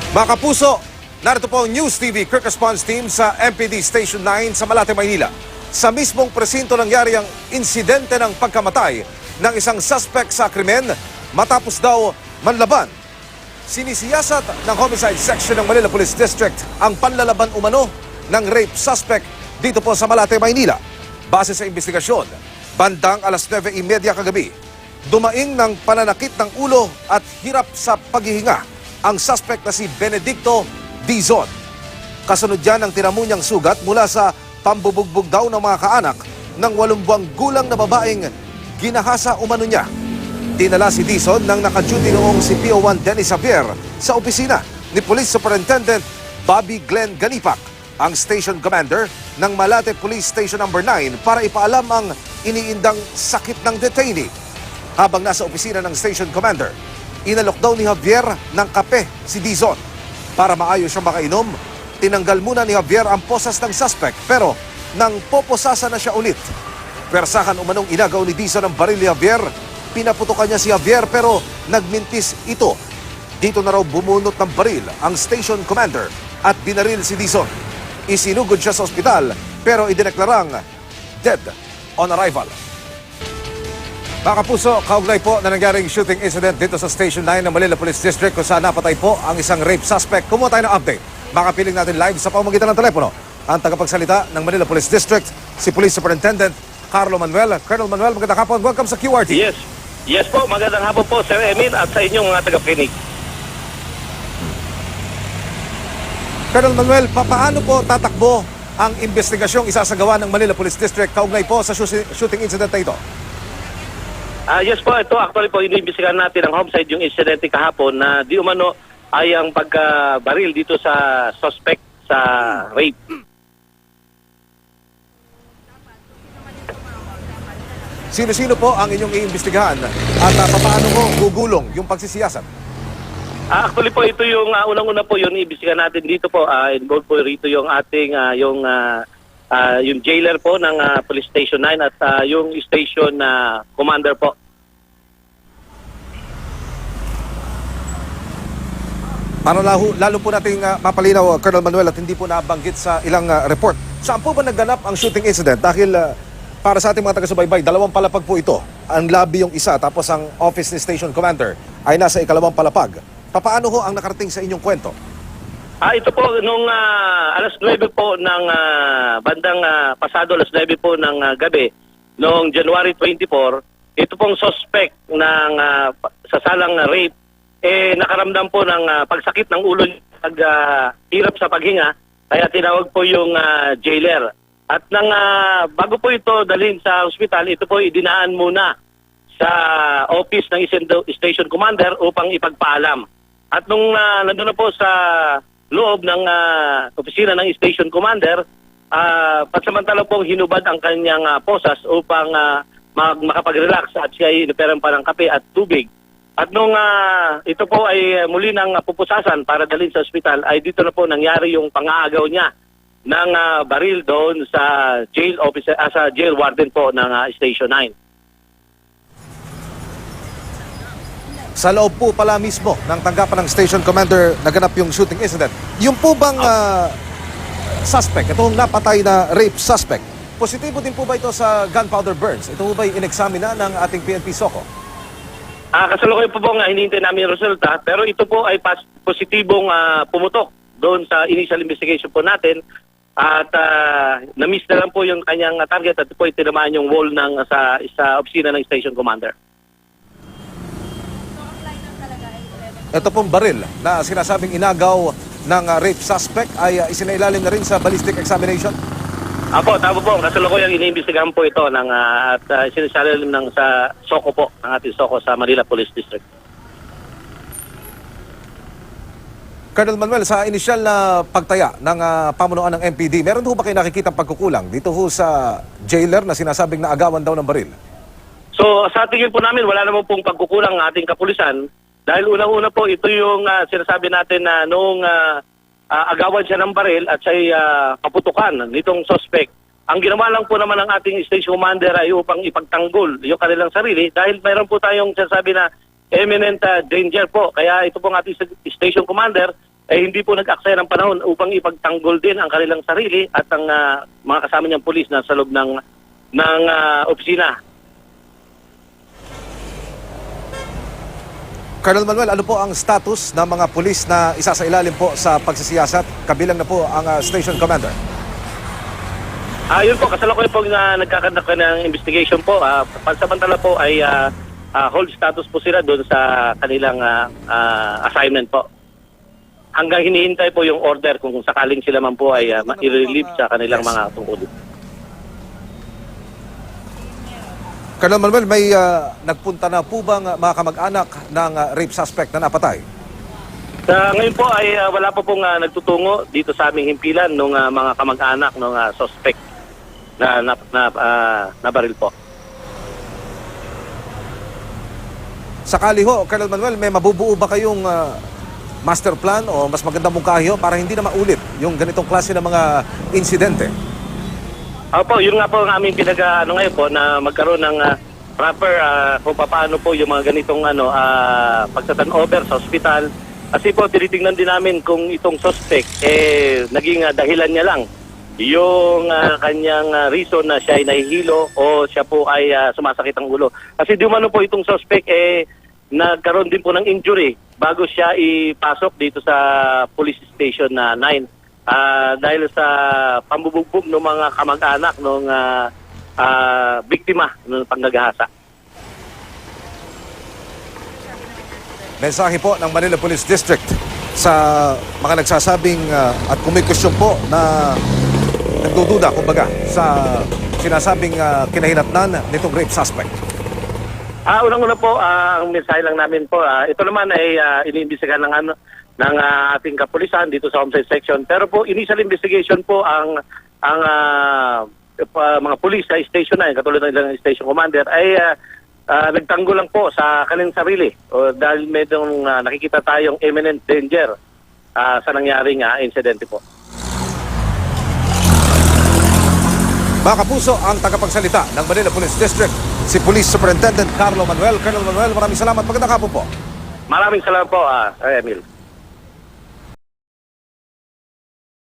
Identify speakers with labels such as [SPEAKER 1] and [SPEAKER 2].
[SPEAKER 1] Mga kapuso, narito po ang News TV Quick Response Team sa MPD Station 9 sa Malate, Maynila. Sa mismong presinto nangyari ang insidente ng pagkamatay ng isang suspect sa krimen matapos daw manlaban. Sinisiyasat ng Homicide Section ng Manila Police District ang panlalaban umano ng rape suspect dito po sa Malate, Maynila. Base sa investigasyon, bandang alas 9:30 kagabi, dumaing ng pananakit ng ulo at hirap sa paghihinga ang suspect na si Benedicto Dizon. Kasunod yan ang tinamo niyang sugat mula sa pambubugbog daw ng mga kaanak ng 8 buwang gulang na babaeng ginahasa umano niya. Dinala si Dizon nang naka-duty noong si PO1 Dennis Javier sa opisina ni Police Superintendent Bobby Glenn Ganipak, ang station commander ng Malate Police Station No. 9 para ipaalam ang iniindang sakit ng detainee. Habang nasa opisina ng station commander, inalok daw ni Javier ng kape si Dizon. Para maayos siyang makainom, tinanggal muna ni Javier ang posas ng suspect, pero nang poposasa na siya ulit, persahan umanong inagaw ni Dizon ang baril ni Javier. Pinaputukan niya si Javier pero nagmintis ito. Dito na raw bumunot ng baril ang station commander at binaril si Dizon. Isinugod siya sa ospital pero idineklarang dead on arrival. Mga kapuso, kaugnay po na nangyaring shooting incident dito sa Station 9 ng Manila Police District kung saan napatay po ang isang rape suspect. Kumuha tayo ng update. Makapiling natin live sa pamamagitan ng telepono ang tagapagsalita ng Manila Police District, si Police Superintendent Carlo Manuel. Colonel Manuel, magandang hapon. Welcome sa QRT.
[SPEAKER 2] Yes po, magandang hapon po Sir Emin at sa inyong mga taga-Phoenix.
[SPEAKER 1] Colonel Manuel, paano po tatakbo ang investigasyong isasagawa ng Manila Police District kaugnay po sa shooting incident na ito?
[SPEAKER 2] Yes po, ito actually po iniimbestigahan natin ang homicide, yung incidente kahapon na di umano ay ang pagbaril dito sa suspect sa rape.
[SPEAKER 1] Sino-sino po ang inyong iimbestigahan at paano po gugulong yung pagsisiyasat?
[SPEAKER 2] Actually po ito yung unang-una po yung iimbestigahan natin dito po. Involved po rito yung ating yung jailer po ng Police Station 9 at yung station commander po.
[SPEAKER 1] Para lalo po nating mapalinaw, Colonel Manuel, at hindi po nabanggit sa ilang report. Saan po ba nagganap ang shooting incident? Dahil para sa ating mga taga-subaybay, 2 palapag po ito. Ang lobby yung isa, tapos ang office ni station commander ay nasa 2 palapag. Paano ho ang nakarating sa inyong kwento?
[SPEAKER 2] Ito po, nung alas 9 po ng bandang pasado alas 9 po ng gabi, noong January 24, ito pong suspect ng sasalang rape, nakaramdam po ng pagsakit ng ulo, hirap sa paghinga, kaya tinawag po yung jailer. At nang bago po ito dalhin sa ospital, ito po idinaan muna sa office ng station commander upang ipagpaalam. At nung nandun na po sa loob ng opisina ng station commander, pansamantala pong hinubad ang kanyang posas upang makapag-relax at siya ay inoperan pa ng kape at tubig. At nung ito po ay muli ng pupusasan para dalhin sa ospital, ay dito na po nangyari yung pang-aagaw niya ng baril doon sa jail officer, sa jail warden po ng Station 9.
[SPEAKER 1] Sa loob po pala mismo ng tanggapan ng station commander naganap yung shooting incident. Yung po bang suspect, itong napatay na rape suspect, positibo din po ba ito sa gunpowder burns? Ito po ba in-examine na ng ating PNP SOCO?
[SPEAKER 2] Kasalukuyan po nga hinihintay namin yung resulta, pero ito po ay positibong pumutok doon sa initial investigation po natin. At na-miss na lang po yung kanyang target at po itinamaan yung wall ng sa opisina ng station commander.
[SPEAKER 1] Ito pong baril na sinasabing inagaw ng rape suspect ay isinailalim na rin sa ballistic examination?
[SPEAKER 2] Apo, tama po. Kasalukuyan iniimbestigahan po ito at sinisalim ng sa SOCO po, ng ating SOCO sa Manila Police District.
[SPEAKER 1] Colonel Manuel, sa inisyal na pagtaya ng pamunuan ng MPD, meron ho ba kayo nakikitang pagkukulang dito ho sa jailer na sinasabing naagawan daw ng baril?
[SPEAKER 2] So sa tingin po namin, wala naman pong pagkukulang ng ating kapulisan dahil unang-una po ito yung sinasabi natin na noong agawan siya ng baril at siya'y kaputukan nitong suspect. Ang ginawa lang po naman ng ating station commander ay upang ipagtanggol yung kanilang sarili dahil mayroon po tayong sinasabi na imminent danger po. Kaya ito pong ating station commander hindi po nag-aksaya ng panahon upang ipagtanggol din ang kanilang sarili at ang mga kasama niyang pulis na sa loob ng opisina.
[SPEAKER 1] Colonel Manuel, ano po ang status ng mga pulis na isasailalim po sa pagsisiyasat? Kabilang na po ang station commander.
[SPEAKER 2] Yun po, kasalukuyan po na nagkakandak ng investigation po. Pansamantala po ay hold status po sila doon sa kanilang assignment po. Hanggang hinihintay po yung order kung sakaling sila man po ay i-relieve sa kanilang mga tungkulin.
[SPEAKER 1] Colonel Manuel, may nagpunta na po bang mga kamag-anak ng rape suspect na napatay?
[SPEAKER 2] Ngayon po ay wala po pong nagtutungo dito sa aming himpilan ng mga kamag-anak ng suspect na nabaril po.
[SPEAKER 1] Sakali ho, Colonel Manuel, may mabubuo ba kayong master plan o mas magandang mungkahi para hindi na maulit yung ganitong klase ng mga insidente?
[SPEAKER 2] Opo, yun nga po ang aming ngayon po na magkaroon ng proper kung paano po yung mga ganitong pagsa-turnover sa ospital. Kasi po tinitingnan din namin kung itong suspect naging dahilan niya lang yung kanyang reason na siya ay nahihilo o siya po ay sumasakit ang ulo. Kasi di umano po itong suspect nagkaroon din po ng injury bago siya ipasok dito sa police station na 9 dahil sa pambubugbog ng mga kamag-anak ng biktima ng panggagahasa.
[SPEAKER 1] Mensahe po ng Manila Police District sa mga nagsasabing at kumikusyon po na nagdududa kumbaga sa sinasabing kinahinatnan nitong rape suspect.
[SPEAKER 2] Unang-una po, ang mensahe lang namin po, ito naman ay iniimbestigahan ng ating kapulisan dito sa homicide section. Pero po, initial investigation po ang mga pulis sa station 9, katulad ng ilang station commander, ay nagtanggol lang po sa kanilang sarili. Dahil medong nakikita tayong imminent danger sa nangyaring insidente po.
[SPEAKER 1] Mga kapuso, ang tagapagsalita ng Manila Police District, si Police Superintendent Carlo Manuel. Colonel Manuel, maraming salamat. Magandang hapon po.
[SPEAKER 2] Maraming salamat po, Emil.